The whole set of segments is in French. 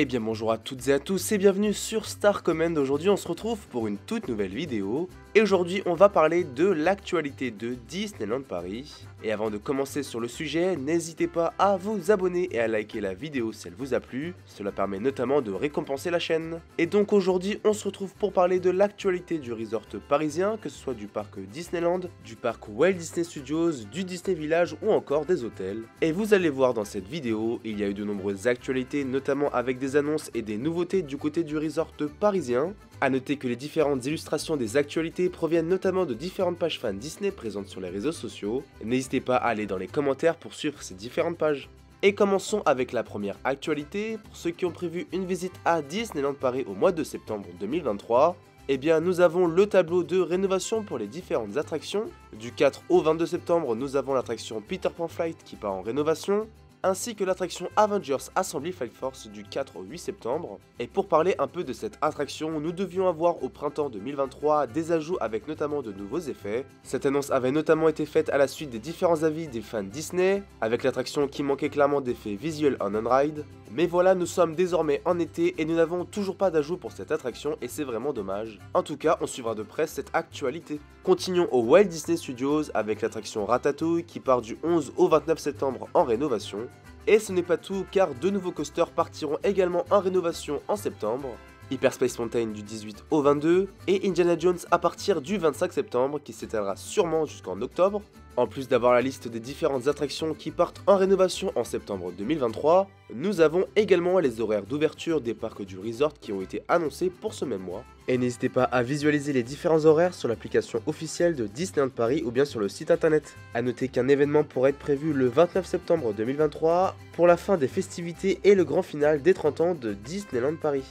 Eh bien bonjour à toutes et à tous et bienvenue sur Star Command. Aujourd'hui on se retrouve pour une toute nouvelle vidéo. Et aujourd'hui on va parler de l'actualité de Disneyland Paris. Et avant de commencer sur le sujet, n'hésitez pas à vous abonner et à liker la vidéo si elle vous a plu. Cela permet notamment de récompenser la chaîne. Et donc aujourd'hui on se retrouve pour parler de l'actualité du resort parisien, que ce soit du parc Disneyland, du parc Walt Disney Studios, du Disney Village ou encore des hôtels. Et vous allez voir dans cette vidéo, il y a eu de nombreuses actualités, notamment avec des annonces et des nouveautés du côté du resort parisien. A noter que les différentes illustrations des actualités proviennent notamment de différentes pages fans Disney présentes sur les réseaux sociaux. N'hésitez pas à aller dans les commentaires pour suivre ces différentes pages. Et commençons avec la première actualité. Pour ceux qui ont prévu une visite à Disneyland Paris au mois de septembre 2023, eh bien nous avons le tableau de rénovation pour les différentes attractions. Du 4 au 22 septembre, nous avons l'attraction Peter Pan Flight qui part en rénovation, ainsi que l'attraction Avengers Assembly Flight Force du 4 au 8 septembre. Et pour parler un peu de cette attraction, nous devions avoir au printemps 2023 des ajouts avec notamment de nouveaux effets. Cette annonce avait notamment été faite à la suite des différents avis des fans Disney, avec l'attraction qui manquait clairement d'effets visuels en on-ride. Mais voilà, nous sommes désormais en été et nous n'avons toujours pas d'ajout pour cette attraction et c'est vraiment dommage. En tout cas, on suivra de près cette actualité. Continuons au Walt Disney Studios avec l'attraction Ratatouille qui part du 11 au 29 septembre en rénovation. Et ce n'est pas tout car deux nouveaux coasters partiront également en rénovation en septembre. Hyperspace Mountain du 18 au 22 et Indiana Jones à partir du 25 septembre qui s'étalera sûrement jusqu'en octobre. En plus d'avoir la liste des différentes attractions qui partent en rénovation en septembre 2023, nous avons également les horaires d'ouverture des parcs du resort qui ont été annoncés pour ce même mois. Et n'hésitez pas à visualiser les différents horaires sur l'application officielle de Disneyland Paris ou bien sur le site internet. A noter qu'un événement pourrait être prévu le 29 septembre 2023 pour la fin des festivités et le grand final des 30 ans de Disneyland Paris.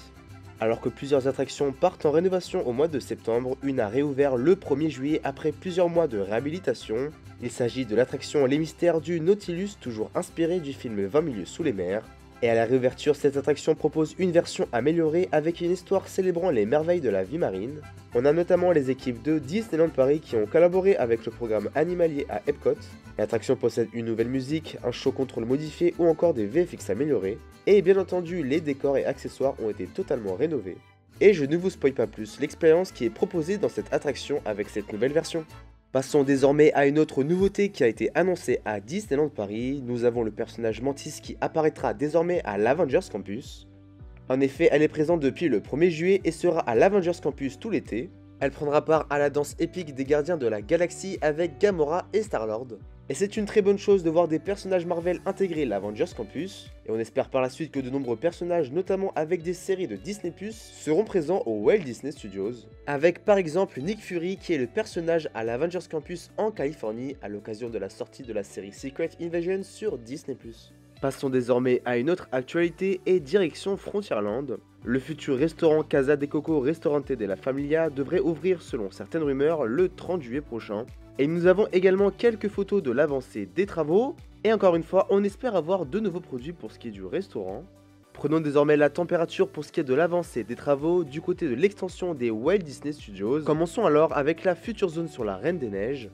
Alors que plusieurs attractions partent en rénovation au mois de septembre, une a réouvert le 1er juillet après plusieurs mois de réhabilitation. Il s'agit de l'attraction Les Mystères du Nautilus, toujours inspirée du film 20 milieux sous les mers. Et à la réouverture, cette attraction propose une version améliorée avec une histoire célébrant les merveilles de la vie marine. On a notamment les équipes de Disneyland Paris qui ont collaboré avec le programme animalier à Epcot. L'attraction possède une nouvelle musique, un show contrôle modifié ou encore des VFX améliorés. Et bien entendu, les décors et accessoires ont été totalement rénovés. Et je ne vous spoil pas plus l'expérience qui est proposée dans cette attraction avec cette nouvelle version. Passons désormais à une autre nouveauté qui a été annoncée à Disneyland Paris. Nous avons le personnage Mantis qui apparaîtra désormais à l'Avengers Campus. En effet, elle est présente depuis le 1er juillet et sera à l'Avengers Campus tout l'été. Elle prendra part à la danse épique des Gardiens de la Galaxie avec Gamora et Star-Lord. Et c'est une très bonne chose de voir des personnages Marvel intégrer l'Avengers Campus, et on espère par la suite que de nombreux personnages, notamment avec des séries de Disney+, seront présents au Walt Disney Studios, avec par exemple Nick Fury qui est le personnage à l'Avengers Campus en Californie à l'occasion de la sortie de la série Secret Invasion sur Disney+. Passons désormais à une autre actualité et direction Frontierland. Le futur restaurant Casa de Coco Ristorante de la Familia devrait ouvrir selon certaines rumeurs le 30 juillet prochain. Et nous avons également quelques photos de l'avancée des travaux. Et encore une fois, on espère avoir de nouveaux produits pour ce qui est du restaurant. Prenons désormais la température pour ce qui est de l'avancée des travaux du côté de l'extension des Walt Disney Studios. Commençons alors avec la future zone sur la Reine des Neiges.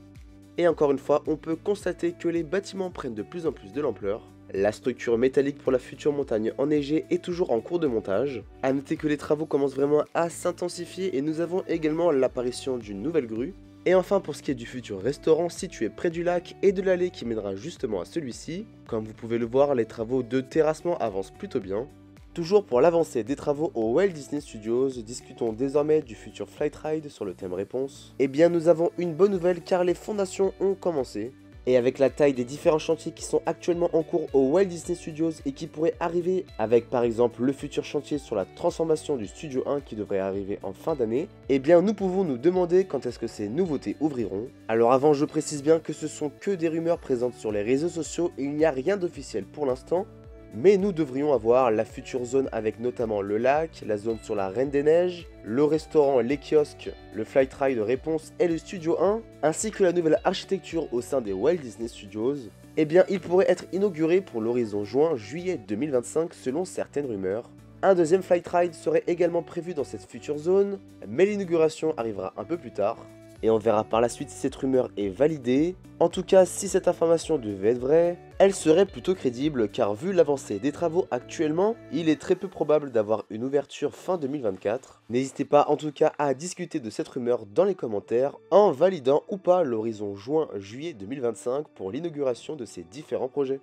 Et encore une fois, on peut constater que les bâtiments prennent de plus en plus de l'ampleur. La structure métallique pour la future montagne enneigée est toujours en cours de montage. A noter que les travaux commencent vraiment à s'intensifier et nous avons également l'apparition d'une nouvelle grue. Et enfin pour ce qui est du futur restaurant situé près du lac et de l'allée qui mènera justement à celui-ci, comme vous pouvez le voir, les travaux de terrassement avancent plutôt bien. Toujours pour l'avancée des travaux au Walt Disney Studios, discutons désormais du futur Flight Ride sur le thème réponse. Eh bien nous avons une bonne nouvelle car les fondations ont commencé. Et avec la taille des différents chantiers qui sont actuellement en cours au Walt Disney Studios et qui pourraient arriver avec par exemple le futur chantier sur la transformation du Studio 1 qui devrait arriver en fin d'année, eh bien nous pouvons nous demander quand est-ce que ces nouveautés ouvriront. Alors avant, je précise bien que ce sont que des rumeurs présentes sur les réseaux sociaux et il n'y a rien d'officiel pour l'instant. Mais nous devrions avoir la future zone avec notamment le lac, la zone sur la Reine des Neiges, le restaurant, les kiosques, le Flight Ride Réponse et le Studio 1, ainsi que la nouvelle architecture au sein des Walt Disney Studios. Eh bien, il pourrait être inauguré pour l'horizon juin-juillet 2025 selon certaines rumeurs. Un deuxième Flight Ride serait également prévu dans cette future zone, mais l'inauguration arrivera un peu plus tard. et on verra par la suite si cette rumeur est validée. En tout cas, si cette information devait être vraie, elle serait plutôt crédible car vu l'avancée des travaux actuellement, il est très peu probable d'avoir une ouverture fin 2024. N'hésitez pas en tout cas à discuter de cette rumeur dans les commentaires en validant ou pas l'horizon juin-juillet 2025 pour l'inauguration de ces différents projets.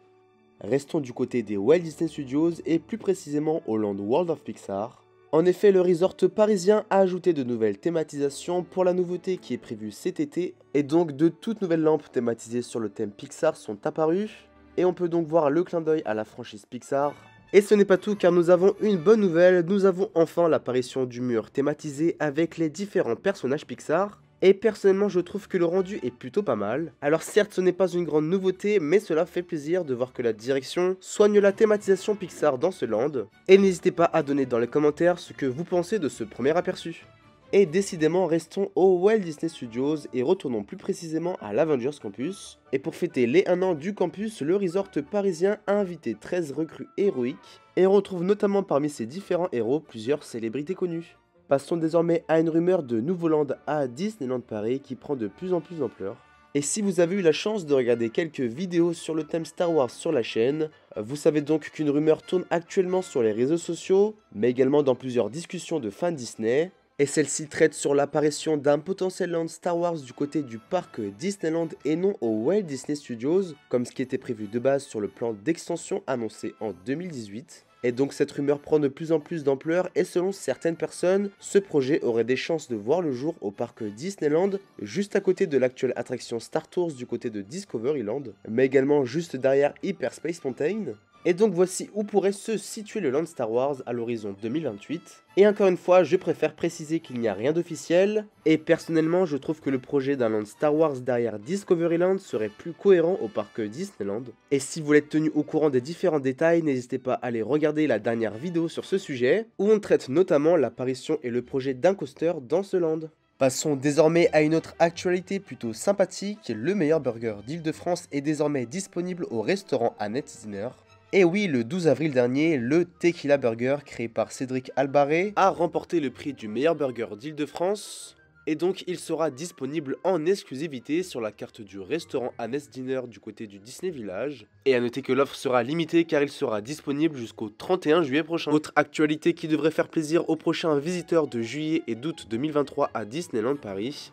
Restons du côté des Walt Disney Studios et plus précisément au Land World of Pixar. En effet, le resort parisien a ajouté de nouvelles thématisations pour la nouveauté qui est prévue cet été, et donc de toutes nouvelles lampes thématisées sur le thème Pixar sont apparues, et on peut donc voir le clin d'œil à la franchise Pixar. Et ce n'est pas tout car nous avons une bonne nouvelle, nous avons enfin l'apparition du mur thématisé avec les différents personnages Pixar. Et personnellement je trouve que le rendu est plutôt pas mal. Alors certes ce n'est pas une grande nouveauté mais cela fait plaisir de voir que la direction soigne la thématisation Pixar dans ce land. Et n'hésitez pas à donner dans les commentaires ce que vous pensez de ce premier aperçu. Et décidément restons au Walt Disney Studios et retournons plus précisément à l'Avengers Campus. Et pour fêter les 1 an du campus, le resort parisien a invité 13 recrues héroïques. Et on retrouve notamment parmi ces différents héros plusieurs célébrités connues. Passons désormais à une rumeur de nouveau land à Disneyland Paris qui prend de plus en plus d'ampleur. Et si vous avez eu la chance de regarder quelques vidéos sur le thème Star Wars sur la chaîne, vous savez donc qu'une rumeur tourne actuellement sur les réseaux sociaux, mais également dans plusieurs discussions de fans Disney. Et celle-ci traite sur l'apparition d'un potentiel land Star Wars du côté du parc Disneyland et non au Walt Disney Studios, comme ce qui était prévu de base sur le plan d'extension annoncé en 2018. Et donc cette rumeur prend de plus en plus d'ampleur et selon certaines personnes, ce projet aurait des chances de voir le jour au parc Disneyland, juste à côté de l'actuelle attraction Star Tours du côté de Discoveryland, mais également juste derrière Hyperspace Mountain. Et donc voici où pourrait se situer le land Star Wars à l'horizon 2028. Et encore une fois, je préfère préciser qu'il n'y a rien d'officiel, et personnellement je trouve que le projet d'un land Star Wars derrière Discoveryland serait plus cohérent au parc Disneyland. Et si vous êtes tenu au courant des différents détails, n'hésitez pas à aller regarder la dernière vidéo sur ce sujet, où on traite notamment l'apparition et le projet d'un coaster dans ce land. Passons désormais à une autre actualité plutôt sympathique, le meilleur burger d'Île-de-France est désormais disponible au restaurant Annette Dinner. Et oui, le 12 avril dernier, le Tequila Burger, créé par Cédric Albaré, a remporté le prix du meilleur burger d'Île-de-France. Et donc, il sera disponible en exclusivité sur la carte du restaurant Annette Dinner du côté du Disney Village. Et à noter que l'offre sera limitée car il sera disponible jusqu'au 31 juillet prochain. Autre actualité qui devrait faire plaisir aux prochains visiteurs de juillet et d'août 2023 à Disneyland Paris.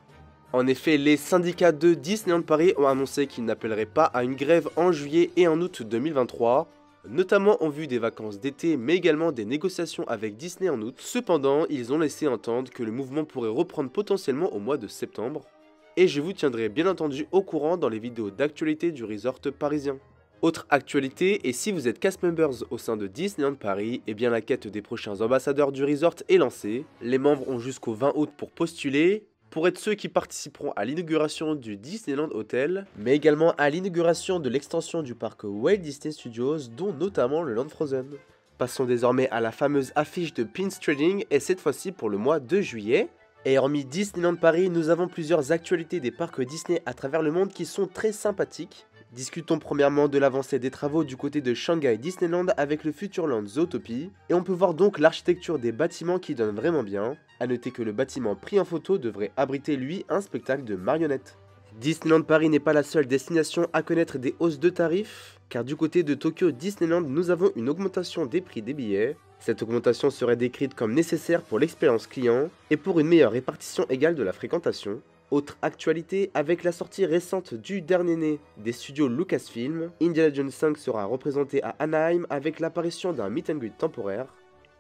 En effet, les syndicats de Disneyland Paris ont annoncé qu'ils n'appelleraient pas à une grève en juillet et en août 2023. Notamment en vue des vacances d'été, mais également des négociations avec Disney en août. Cependant, ils ont laissé entendre que le mouvement pourrait reprendre potentiellement au mois de septembre. Et je vous tiendrai bien entendu au courant dans les vidéos d'actualité du resort parisien. Autre actualité, et si vous êtes cast members au sein de Disneyland Paris, eh bien la quête des prochains ambassadeurs du resort est lancée. Les membres ont jusqu'au 20 août pour postuler. Pour être ceux qui participeront à l'inauguration du Disneyland Hotel, mais également à l'inauguration de l'extension du parc Walt Disney Studios, dont notamment le Land Frozen. Passons désormais à la fameuse affiche de Pins Trading, et cette fois-ci pour le mois de juillet. Et hormis Disneyland Paris, nous avons plusieurs actualités des parcs Disney à travers le monde qui sont très sympathiques. Discutons premièrement de l'avancée des travaux du côté de Shanghai Disneyland avec le Futureland Zootopia, et on peut voir donc l'architecture des bâtiments qui donne vraiment bien. A noter que le bâtiment pris en photo devrait abriter lui un spectacle de marionnettes. Disneyland Paris n'est pas la seule destination à connaître des hausses de tarifs, car du côté de Tokyo Disneyland nous avons une augmentation des prix des billets. Cette augmentation serait décrite comme nécessaire pour l'expérience client et pour une meilleure répartition égale de la fréquentation. Autre actualité, avec la sortie récente du dernier né des studios Lucasfilm, Indiana Jones 5 sera représenté à Anaheim avec l'apparition d'un meet and greet temporaire.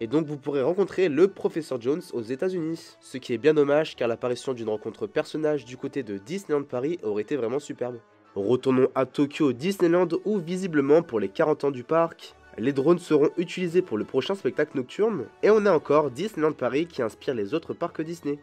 Et donc vous pourrez rencontrer le professeur Jones aux États-Unis. Ce qui est bien dommage car l'apparition d'une rencontre personnage du côté de Disneyland Paris aurait été vraiment superbe. Retournons à Tokyo Disneyland où visiblement pour les 40 ans du parc, les drones seront utilisés pour le prochain spectacle nocturne. Et on a encore Disneyland Paris qui inspire les autres parcs Disney.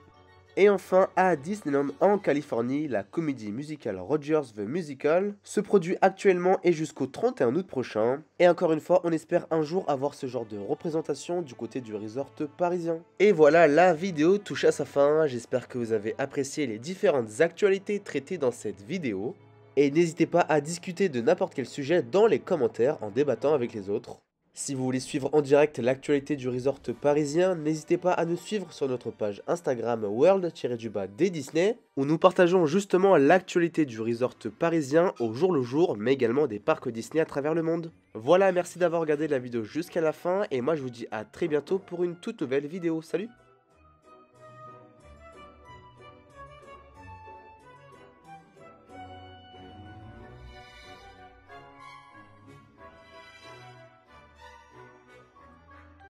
Et enfin, à Disneyland en Californie, la comédie musicale Rogers the Musical se produit actuellement et jusqu'au 31 août prochain. Et encore une fois, on espère un jour avoir ce genre de représentation du côté du resort parisien. Et voilà, la vidéo touche à sa fin. J'espère que vous avez apprécié les différentes actualités traitées dans cette vidéo. Et n'hésitez pas à discuter de n'importe quel sujet dans les commentaires en débattant avec les autres. Si vous voulez suivre en direct l'actualité du resort parisien, n'hésitez pas à nous suivre sur notre page Instagram world-des Disney, où nous partageons justement l'actualité du resort parisien au jour le jour, mais également des parcs Disney à travers le monde. Voilà, merci d'avoir regardé la vidéo jusqu'à la fin, et moi je vous dis à très bientôt pour une toute nouvelle vidéo. Salut!